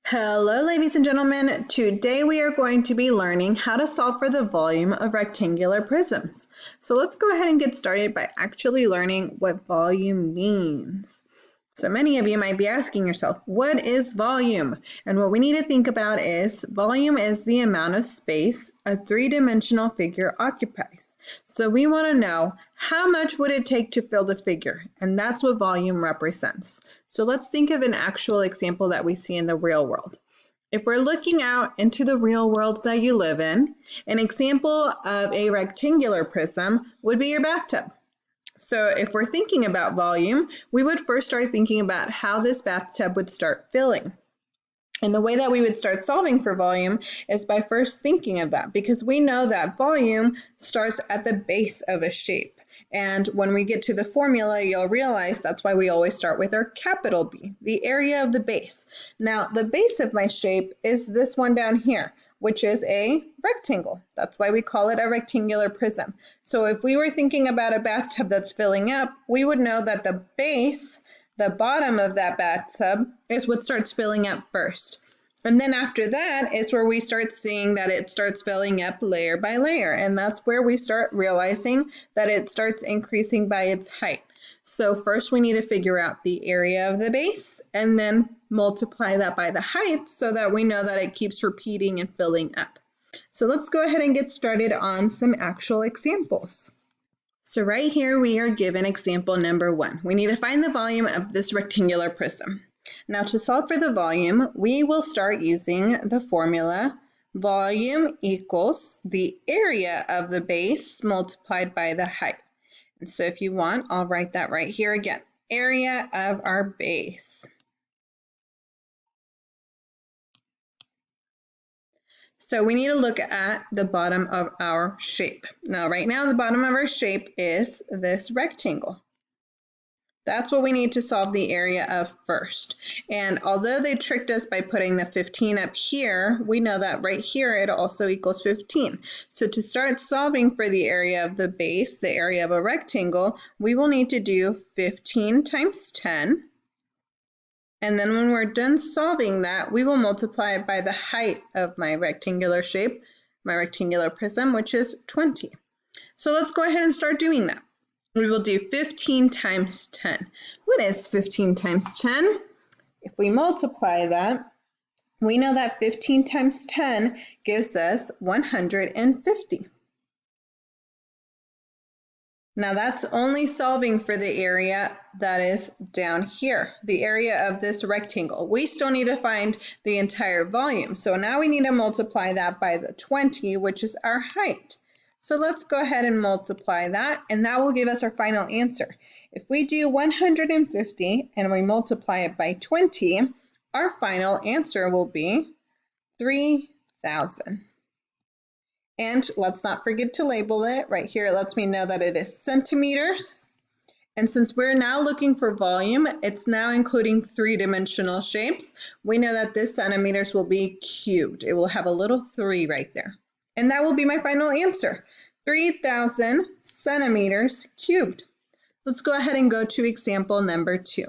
Hello, ladies and gentlemen. Today we are going to be learning how to solve for the volume of rectangular prisms. So let's go ahead and get started by actually learning what volume means. So many of you might be asking yourself, what is volume? And what we need to think about is volume is the amount of space a three-dimensional figure occupies. So we want to know how much would it take to fill the figure, and that's what volume represents. So let's think of an actual example that we see in the real world. If we're looking out into the real world that you live in, an example of a rectangular prism would be your bathtub. So if we're thinking about volume, we would first start thinking about how this bathtub would start filling. And the way that we would start solving for volume is by first thinking of that, because we know that volume starts at the base of a shape. And when we get to the formula, you'll realize that's why we always start with our capital B, the area of the base. Now, the base of my shape is this one down here, which is a rectangle. That's why we call it a rectangular prism. So if we were thinking about a bathtub that's filling up, we would know that the base, the bottom of that bathtub, is what starts filling up first. And then after that, it's where we start seeing that it starts filling up layer by layer. And that's where we start realizing that it starts increasing by its height. So first we need to figure out the area of the base and then multiply that by the height so that we know that it keeps repeating and filling up. So let's go ahead and get started on some actual examples. So right here we are given example number 1. We need to find the volume of this rectangular prism. Now to solve for the volume, we will start using the formula volume equals the area of the base multiplied by the height. And so if you want, I'll write that right here again. Area of our base. So we need to look at the bottom of our shape. Now, right now, the bottom of our shape is this rectangle. That's what we need to solve the area of first. And although they tricked us by putting the 15 up here, we know that right here it also equals 15. So to start solving for the area of the base, the area of a rectangle, we will need to do 15 times 10. And then when we're done solving that, we will multiply it by the height of my rectangular shape, my rectangular prism, which is 20. So let's go ahead and start doing that. We will do 15 times 10. What is 15 times 10? If we multiply that, we know that 15 times 10 gives us 150. Now that's only solving for the area that is down here, the area of this rectangle. We still need to find the entire volume. So now we need to multiply that by the 20, which is our height. So let's go ahead and multiply that, and that will give us our final answer. If we do 150 and we multiply it by 20, our final answer will be 3,000. And let's not forget to label it. Right here, it lets me know that it is centimeters. And since we're now looking for volume, it's now including three-dimensional shapes. We know that this centimeters will be cubed. It will have a little 3 right there. And that will be my final answer, 3,000 centimeters cubed. Let's go ahead and go to example number 2.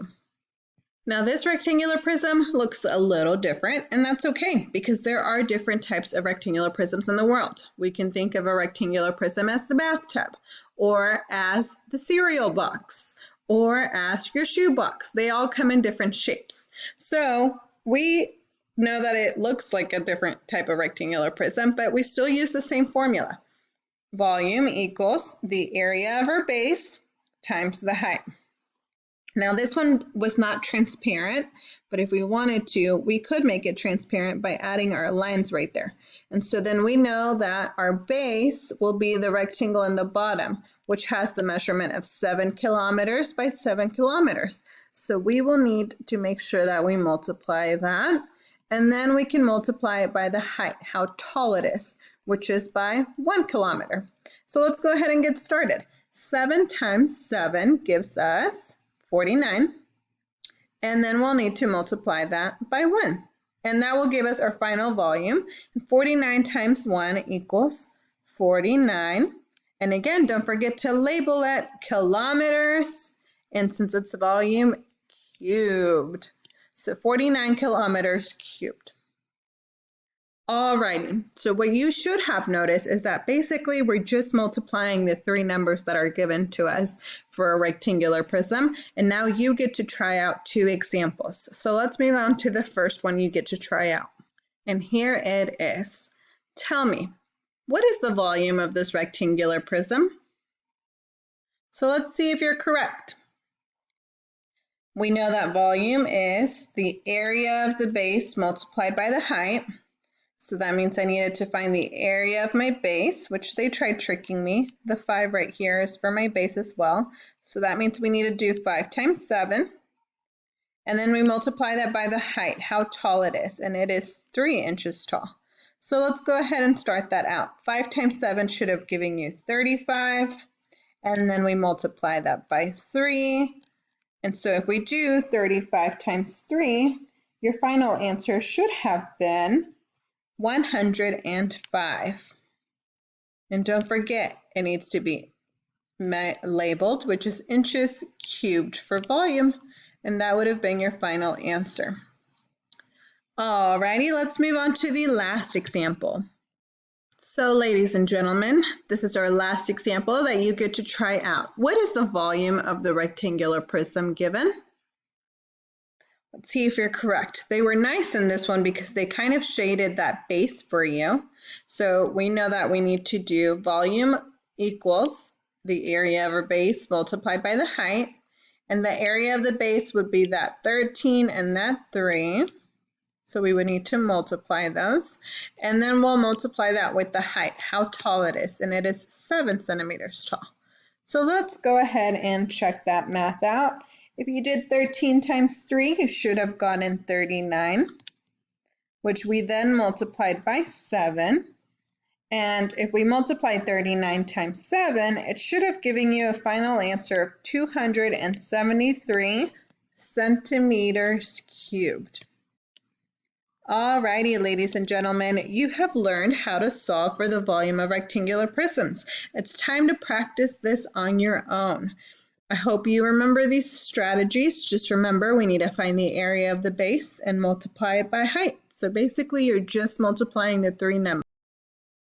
Now this rectangular prism looks a little different, and that's okay because there are different types of rectangular prisms in the world. We can think of a rectangular prism as the bathtub, or as the cereal box, or as your shoe box. They all come in different shapes. So we know that it looks like a different type of rectangular prism, but we still use the same formula. Volume equals the area of our base times the height. Now this one was not transparent, but if we wanted to, we could make it transparent by adding our lines right there. And so then we know that our base will be the rectangle in the bottom, which has the measurement of 7 kilometers by 7 kilometers. So we will need to make sure that we multiply that, and then we can multiply it by the height, how tall it is, which is by 1 kilometer. So let's go ahead and get started. 7 times 7 gives us 49, and then we'll need to multiply that by 1. And that will give us our final volume. 49 times 1 equals 49. And again, don't forget to label it kilometers, and since it's volume, cubed. So 49 kilometers cubed. Alrighty, so what you should have noticed is that basically we're just multiplying the three numbers that are given to us for a rectangular prism, and now you get to try out two examples. So let's move on to the first one you get to try out. And here it is. Tell me, what is the volume of this rectangular prism? So let's see if you're correct. We know that volume is the area of the base multiplied by the height. So that means I needed to find the area of my base, which they tried tricking me. The 5 right here is for my base as well. So that means we need to do 5 times 7. And then we multiply that by the height, how tall it is. And it is 3 inches tall. So let's go ahead and start that out. 5 times 7 should have given you 35. And then we multiply that by 3. And so if we do 35 times 3, your final answer should have been 105. And don't forget, it needs to be labeled, which is inches cubed for volume, and that would have been your final answer. Alrighty, let's move on to the last example. So ladies and gentlemen, this is our last example that you get to try out. What is the volume of the rectangular prism given? Let's see if you're correct. They were nice in this one because they kind of shaded that base for you. So we know that we need to do volume equals the area of our base multiplied by the height. And the area of the base would be that 13 and that 3. So we would need to multiply those. And then we'll multiply that with the height, how tall it is. And it is 7 centimeters tall. So let's go ahead and check that math out. If you did 13 times 3, you should have gotten 39, which we then multiplied by 7. And if we multiply 39 times 7, it should have given you a final answer of 273 centimeters cubed. Alrighty, ladies and gentlemen, you have learned how to solve for the volume of rectangular prisms. It's time to practice this on your own. I hope you remember these strategies. Just remember, we need to find the area of the base and multiply it by height. So basically, you're just multiplying the three numbers.